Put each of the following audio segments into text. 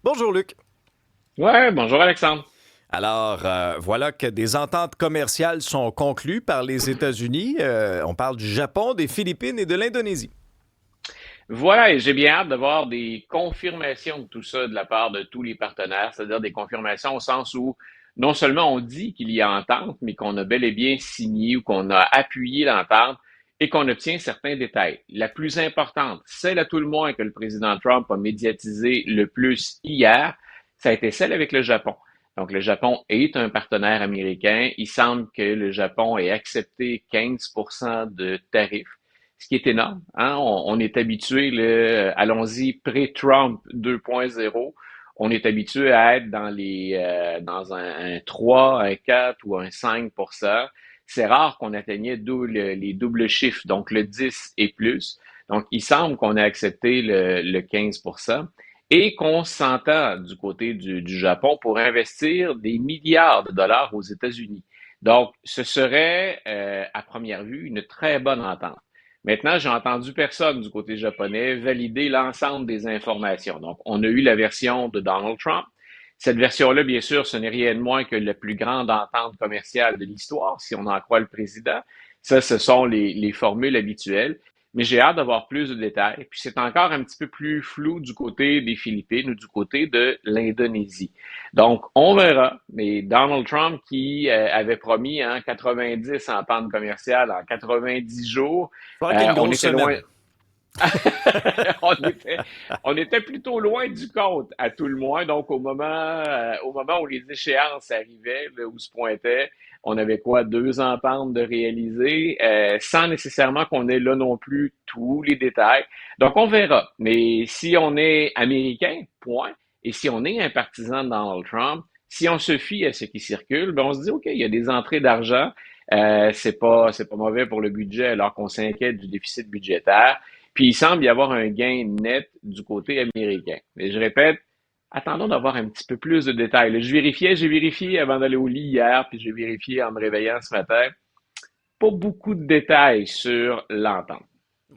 Bonjour Luc. Ouais, bonjour Alexandre. Alors, voilà que des ententes commerciales sont conclues par les États-Unis. On parle du Japon, des Philippines et de l'Indonésie. Voilà, et j'ai bien hâte d'avoir des confirmations de tout ça de la part de tous les partenaires, c'est-à-dire des confirmations au sens où non seulement on dit qu'il y a entente, mais qu'on a bel et bien signé ou qu'on a appuyé l'entente et qu'on obtient certains détails. La plus importante, celle à tout le moins que le président Trump a médiatisé le plus hier, ça a été celle avec le Japon. Donc, le Japon est un partenaire américain. Il semble que le Japon ait accepté 15% de tarifs, ce qui est énorme. Hein? On est habitué, allons-y, pré-Trump 2.0, on est habitué à être dans un 3, un 4 ou un 5%. C'est rare qu'on atteignait les doubles chiffres, donc le 10 et plus. Donc, il semble qu'on ait accepté le 15% et qu'on s'entend du côté du Japon pour investir des milliards de dollars aux États-Unis. Donc, ce serait, à première vue, une très bonne entente. Maintenant, j'ai entendu personne du côté japonais valider l'ensemble des informations. Donc, on a eu la version de Donald Trump. Cette version-là, bien sûr, ce n'est rien de moins que la plus grande entente commerciale de l'histoire, si on en croit le président. Ça, ce sont les formules habituelles. Mais j'ai hâte d'avoir plus de détails. Puis c'est encore un petit peu plus flou du côté des Philippines ou du côté de l'Indonésie. Donc, on verra. Mais Donald Trump, qui avait promis 90 ententes commerciales en 90 jours, Je crois qu'il y a une on grosse était loin. semaine. on était, on était plutôt loin du compte, à tout le moins. Donc, au moment où les échéances arrivaient, là, où se pointaient, on avait quoi, 2 ententes de réaliser, sans nécessairement qu'on ait là non plus tous les détails. Donc, on verra. Mais si on est américain, point, et si on est un partisan de Donald Trump, si on se fie à ce qui circule, ben on se dit, OK, il y a des entrées d'argent, c'est pas mauvais pour le budget alors qu'on s'inquiète du déficit budgétaire. Puis il semble y avoir un gain net du côté américain. Mais je répète, attendons d'avoir un petit peu plus de détails. Là, j'ai vérifié avant d'aller au lit hier, puis j'ai vérifié en me réveillant ce matin. Pas beaucoup de détails sur l'entente.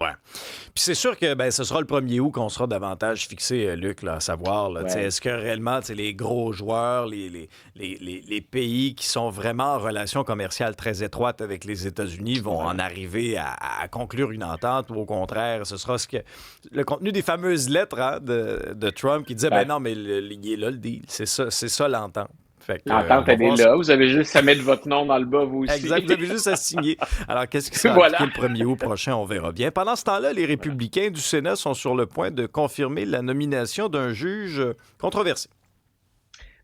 Ouais. Puis c'est sûr que ben, ce sera le 1er août qu'on sera davantage fixé, Luc, là, à savoir, là, Ouais. est-ce que réellement les gros joueurs, les pays qui sont vraiment en relation commerciale très étroite avec les États-Unis vont en Voilà. arriver à conclure une entente ou au contraire, ce sera le contenu des fameuses lettres de Trump qui disait, ben Ben, non, mais il est là le deal, c'est ça l'entente. Fait que, on l'entente, va elle est voir. là. Vous avez juste à mettre votre nom dans le bas, vous Exact, aussi. vous avez juste à signer. Alors, qu'est-ce qui sera appliqué Voilà. le 1er août prochain, on verra bien. Pendant ce temps-là, les Voilà. républicains du Sénat sont sur le point de confirmer la nomination d'un juge controversé.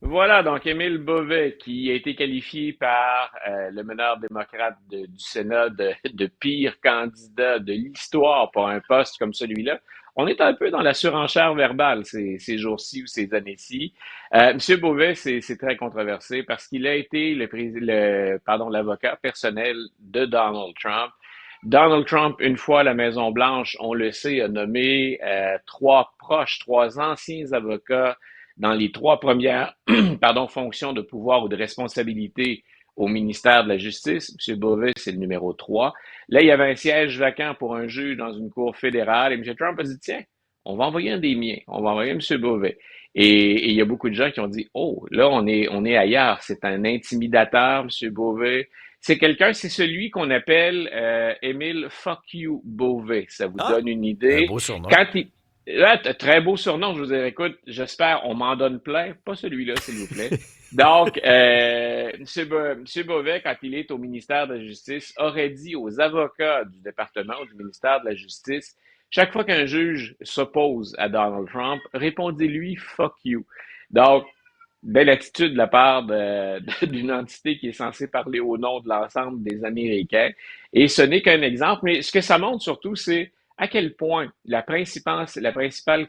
Voilà, donc Émile Beauvais, qui a été qualifié par le meneur démocrate du Sénat de pire candidat de l'histoire pour un poste comme celui-là. On est un peu dans la surenchère verbale ces jours-ci ou ces années-ci. Monsieur Beauvais, c'est très controversé parce qu'il a été l'avocat personnel de Donald Trump. Donald Trump, une fois à la Maison-Blanche, on le sait, a nommé trois anciens avocats dans les 3 premières fonctions de pouvoir ou de responsabilité au ministère de la Justice. M. Beauvais, c'est le numéro 3. Là, il y avait un siège vacant pour un juge dans une cour fédérale et M. Trump a dit, tiens, on va envoyer un des miens, on va envoyer M. Beauvais. Et il y a beaucoup de gens qui ont dit, oh, là, on est ailleurs, c'est un intimidateur, M. Beauvais. C'est quelqu'un, c'est celui qu'on appelle Émile Fuck You Beauvais. Ça vous Ah, donne une un idée. beau surnom. Quand il, Là, très beau surnom, je vous ai écoute, j'espère, on m'en donne plein, pas celui-là, s'il vous plaît. Donc, M. Beauvais, quand il est au ministère de la Justice, aurait dit aux avocats du département ou du ministère de la Justice, chaque fois qu'un juge s'oppose à Donald Trump, répondez-lui fuck you. Donc, belle attitude de la part d'une entité qui est censée parler au nom de l'ensemble des Américains. Et ce n'est qu'un exemple, mais ce que ça montre surtout, c'est à quel point la principale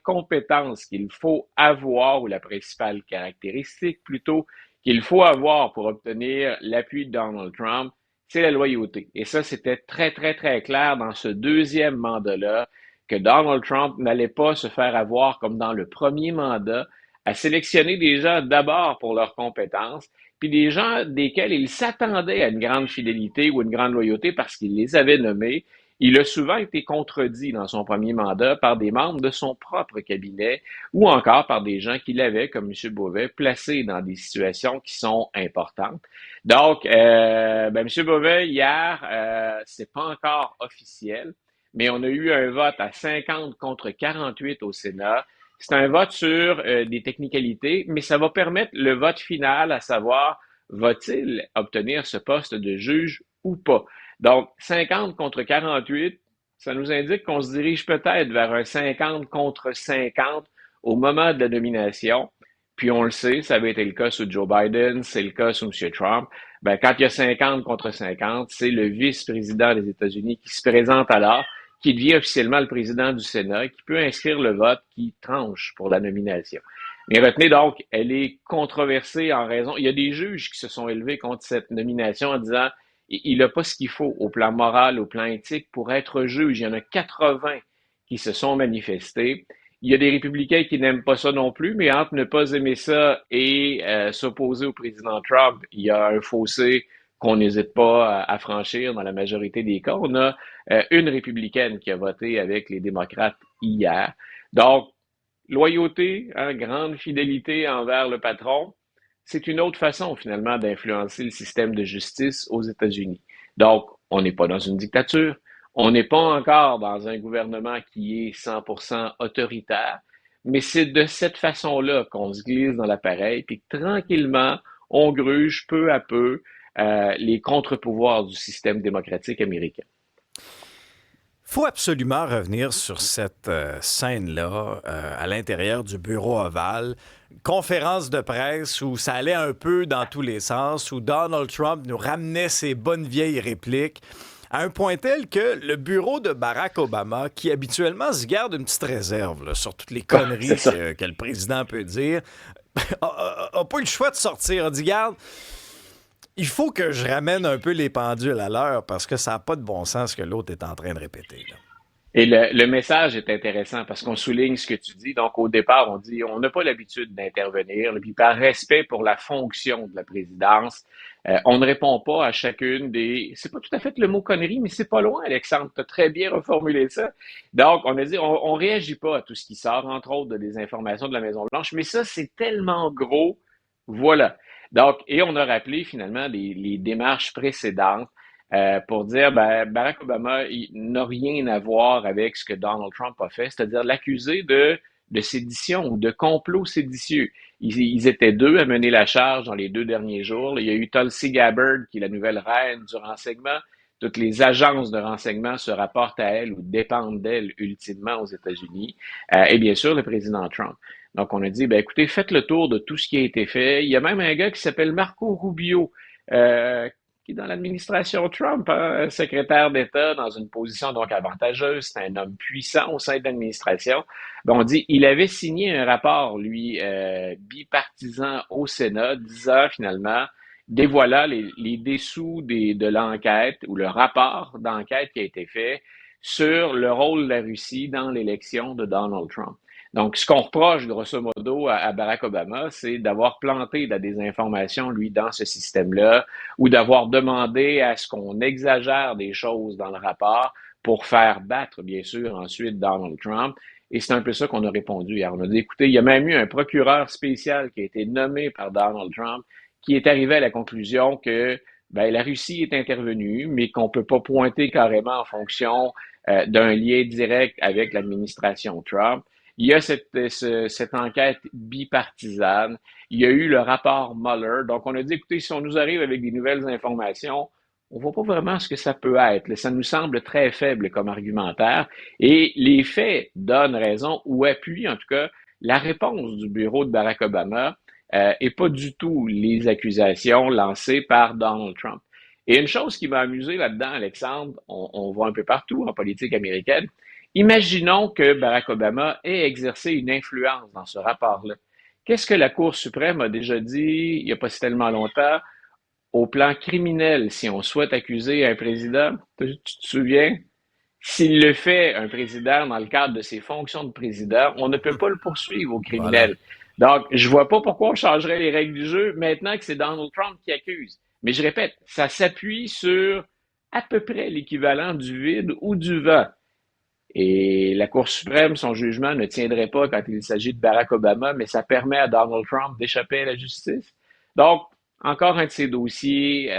compétence qu'il faut avoir, ou la principale caractéristique plutôt, qu'il faut avoir pour obtenir l'appui de Donald Trump, c'est la loyauté. Et ça, c'était très, très, très clair dans ce deuxième mandat-là, que Donald Trump n'allait pas se faire avoir comme dans le premier mandat, à sélectionner des gens d'abord pour leurs compétences, puis des gens desquels il s'attendait à une grande fidélité ou une grande loyauté parce qu'il les avait nommés. il a souvent été contredit dans son premier mandat par des membres de son propre cabinet ou encore par des gens qui l'avaient, comme M. Beauvais, placé dans des situations qui sont importantes. Donc, M. Beauvais, hier, c'est pas encore officiel, mais on a eu un vote à 50 contre 48 au Sénat. C'est un vote sur des technicalités, mais ça va permettre le vote final, à savoir, va-t-il obtenir ce poste de juge ou pas? Donc, 50 contre 48, ça nous indique qu'on se dirige peut-être vers un 50 contre 50 au moment de la nomination. Puis on le sait, ça avait été le cas sous Joe Biden, c'est le cas sous M. Trump. Ben, quand il y a 50 contre 50, c'est le vice-président des États-Unis qui se présente alors, qui devient officiellement le président du Sénat, qui peut inscrire le vote qui tranche pour la nomination. Mais retenez donc, elle est controversée en raison. Il y a des juges qui se sont élevés contre cette nomination en disant il n'a pas ce qu'il faut au plan moral, au plan éthique pour être juge. Il y en a 80 qui se sont manifestés. Il y a des républicains qui n'aiment pas ça non plus, mais entre ne pas aimer ça et s'opposer au président Trump, il y a un fossé qu'on n'hésite pas à franchir dans la majorité des cas. On a une républicaine qui a voté avec les démocrates hier. Donc, loyauté, hein, grande fidélité envers le patron, c'est une autre façon finalement d'influencer le système de justice aux États-Unis. Donc, on n'est pas dans une dictature, on n'est pas encore dans un gouvernement qui est 100% autoritaire, mais c'est de cette façon-là qu'on se glisse dans l'appareil, puis tranquillement, on gruge peu à peu les contre-pouvoirs du système démocratique américain. Faut absolument revenir sur cette scène-là à l'intérieur du bureau ovale. Conférence de presse où ça allait un peu dans tous les sens, où Donald Trump nous ramenait ses bonnes vieilles répliques, à un point tel que le bureau de Barack Obama, qui habituellement se garde une petite réserve là, sur toutes les conneries que le président peut dire, a pas eu le choix de sortir. On dit, garde, il faut que je ramène un peu les pendules à l'heure parce que ça n'a pas de bon sens ce que l'autre est en train de répéter. Là. Et le message est intéressant parce qu'on souligne ce que tu dis. Donc, au départ, on dit on n'a pas l'habitude d'intervenir. Puis, par respect pour la fonction de la présidence, on ne répond pas à chacune des. C'est pas tout à fait le mot connerie, mais c'est pas loin, Alexandre. Tu as très bien reformulé ça. Donc, on a dit on réagit pas à tout ce qui sort, entre autres, de des informations de la Maison-Blanche. Mais ça, c'est tellement gros. Voilà. Donc, et on a rappelé finalement les démarches précédentes pour dire Barack Obama n'a rien à voir avec ce que Donald Trump a fait, c'est-à-dire l'accuser de sédition ou de complot séditieux. Ils étaient deux à mener la charge dans les 2 derniers jours. Il y a eu Tulsi Gabbard, qui est la nouvelle reine du renseignement. Toutes les agences de renseignement se rapportent à elle ou dépendent d'elle ultimement aux États-Unis. Et bien sûr, le président Trump. Donc, on a dit, écoutez, faites le tour de tout ce qui a été fait. Il y a même un gars qui s'appelle Marco Rubio, qui est dans l'administration Trump, hein, secrétaire d'État dans une position donc avantageuse. C'est un homme puissant au sein de l'administration. On dit, il avait signé un rapport, lui, bipartisan au Sénat, disant finalement, dévoilant les dessous de l'enquête ou le rapport d'enquête qui a été fait sur le rôle de la Russie dans l'élection de Donald Trump. Donc, ce qu'on reproche, grosso modo, à Barack Obama, c'est d'avoir planté la désinformation, lui, dans ce système-là, ou d'avoir demandé à ce qu'on exagère des choses dans le rapport pour faire battre, bien sûr, ensuite Donald Trump. Et c'est un peu ça qu'on a répondu hier. On a dit, écoutez, il y a même eu un procureur spécial qui a été nommé par Donald Trump, qui est arrivé à la conclusion que la Russie est intervenue, mais qu'on ne peut pas pointer carrément en fonction d'un lien direct avec l'administration Trump. Il y a cette enquête bipartisane. Il y a eu le rapport Mueller. Donc, on a dit, écoutez, si on nous arrive avec des nouvelles informations, on ne voit pas vraiment ce que ça peut être. Ça nous semble très faible comme argumentaire. Et les faits donnent raison ou appuient, en tout cas, la réponse du bureau de Barack Obama et pas du tout les accusations lancées par Donald Trump. Et une chose qui m'a amusé là-dedans, Alexandre, on voit un peu partout en politique américaine, imaginons que Barack Obama ait exercé une influence dans ce rapport-là. Qu'est-ce que la Cour suprême a déjà dit il n'y a pas si tellement longtemps? Au plan criminel, si on souhaite accuser un président, tu te souviens? S'il le fait, un président, dans le cadre de ses fonctions de président, on ne peut pas le poursuivre au criminel. Voilà. Donc, je vois pas pourquoi on changerait les règles du jeu maintenant que c'est Donald Trump qui accuse. Mais je répète, ça s'appuie sur à peu près l'équivalent du vide ou du vent. Et la Cour suprême, son jugement ne tiendrait pas quand il s'agit de Barack Obama, mais ça permet à Donald Trump d'échapper à la justice. Donc, encore un de ces dossiers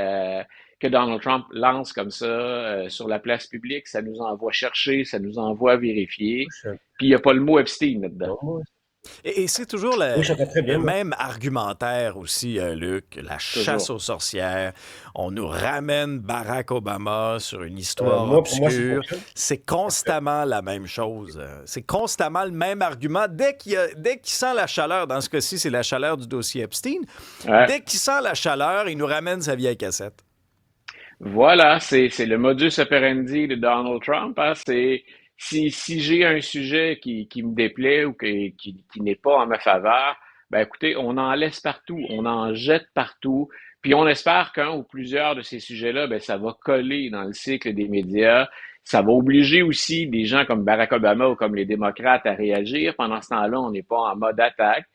que Donald Trump lance comme ça sur la place publique, ça nous envoie chercher, ça nous envoie vérifier. Puis il n'y a pas le mot Epstein là-dedans. Et c'est toujours le, Oui, je comprends très le bien, moi. même argumentaire aussi, Luc, la chasse Toujours. aux sorcières. On nous ramène Barack Obama sur une histoire Pour moi, ça obscure. fonctionne. C'est constamment la même chose. C'est constamment le même argument. Dès qu'il sent la chaleur, dans ce cas-ci, c'est la chaleur du dossier Epstein, Ouais. dès qu'il sent la chaleur, il nous ramène sa vieille cassette. Voilà, c'est le modus operandi de Donald Trump. Hein. C'est si j'ai un sujet qui me déplaît ou qui n'est pas en ma faveur, ben écoutez, on en laisse partout, on en jette partout, puis on espère qu'un ou plusieurs de ces sujets-là, ben ça va coller dans le cycle des médias. Ça va obliger aussi des gens comme Barack Obama ou comme les démocrates à réagir. Pendant ce temps-là, on n'est pas en mode attaque.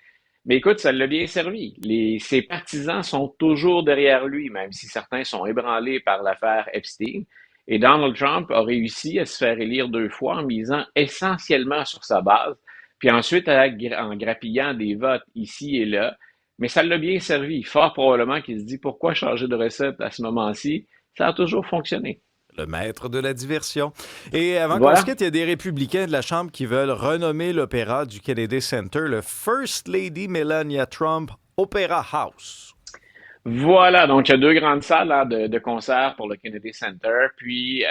Mais écoute, ça l'a bien servi. Ses partisans sont toujours derrière lui, même si certains sont ébranlés par l'affaire Epstein. Et Donald Trump a réussi à se faire élire 2 fois en misant essentiellement sur sa base, puis ensuite en grappillant des votes ici et là. Mais ça l'a bien servi. Fort probablement qu'il se dit pourquoi changer de recette à ce moment-ci. Ça a toujours fonctionné. Le maître de la diversion. Et avant qu'on se Voilà. quitte, il y a des républicains de la Chambre qui veulent renommer l'opéra du Kennedy Center le First Lady Melania Trump Opera House. Voilà, donc il y a 2 grandes salles hein, de concert pour le Kennedy Center, puis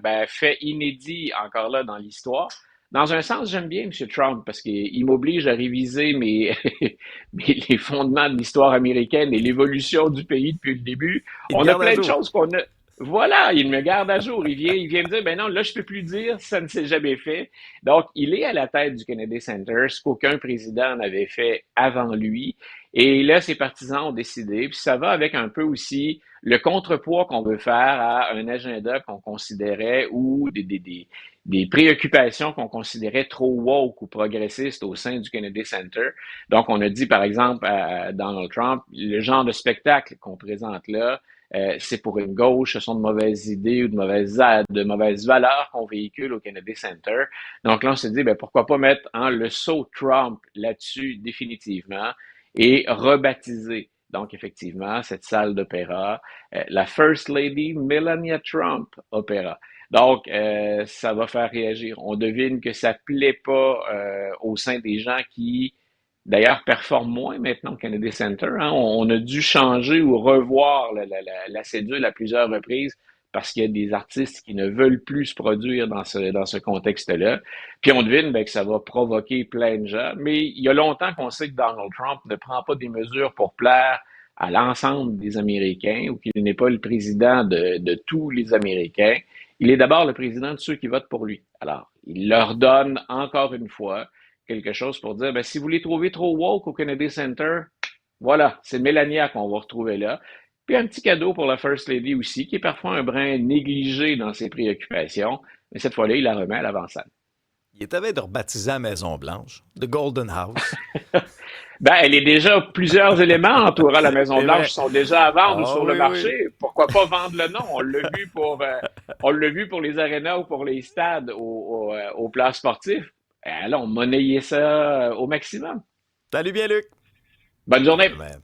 ben, fait inédit encore là dans l'histoire. Dans un sens, j'aime bien M. Trump parce qu'il m'oblige à réviser les fondements de l'histoire américaine et l'évolution du pays depuis le début. Il te On a garde à plein de jour. choses qu'on a. Voilà, il me garde à jour. Il vient me dire, ben non, là, je peux plus dire, ça ne s'est jamais fait. Donc, il est à la tête du Kennedy Center, ce qu'aucun président n'avait fait avant lui. Et là, ses partisans ont décidé, puis ça va avec un peu aussi le contrepoids qu'on veut faire à un agenda qu'on considérait ou des préoccupations qu'on considérait trop woke ou progressistes au sein du Kennedy Center. Donc, on a dit, par exemple, à Donald Trump, le genre de spectacle qu'on présente là, c'est pour une gauche, ce sont de mauvaises idées ou de mauvaises valeurs qu'on véhicule au Kennedy Center. Donc là, on s'est dit, ben, pourquoi pas mettre hein, le saut Trump là-dessus définitivement et rebaptiser. Donc, effectivement, cette salle d'opéra, la First Lady Melania Trump Opéra. Donc, ça va faire réagir. On devine que ça plaît pas au sein des gens qui, d'ailleurs, performent moins maintenant au Kennedy Center. Hein. On a dû changer ou revoir la cédule à plusieurs reprises parce qu'il y a des artistes qui ne veulent plus se produire dans ce contexte-là. Puis on devine ben, que ça va provoquer plein de gens. Mais il y a longtemps qu'on sait que Donald Trump ne prend pas des mesures pour plaire à l'ensemble des Américains ou qu'il n'est pas le président de tous les Américains. Il est d'abord le président de ceux qui votent pour lui. Alors, il leur donne encore une fois quelque chose pour dire, ben, si vous les trouvez trop woke au Kennedy Center, voilà, c'est Mélania qu'on va retrouver là. Puis un petit cadeau pour la First Lady aussi, qui est parfois un brin négligé dans ses préoccupations, mais cette fois-là, il la remet à l'avant-scène. Il est avait de rebaptiser la Maison-Blanche, The Golden House. Ben, elle est déjà, plusieurs éléments entourant la C'est vrai. Maison-Blanche sont déjà à vendre ou Ah sur le oui, oui. marché. Pourquoi pas vendre le nom? On l'a vu pour les arénas ou pour les stades aux places sportives. Allons, monnayer ça au maximum. Salut bien, Luc. Bonne journée. Man.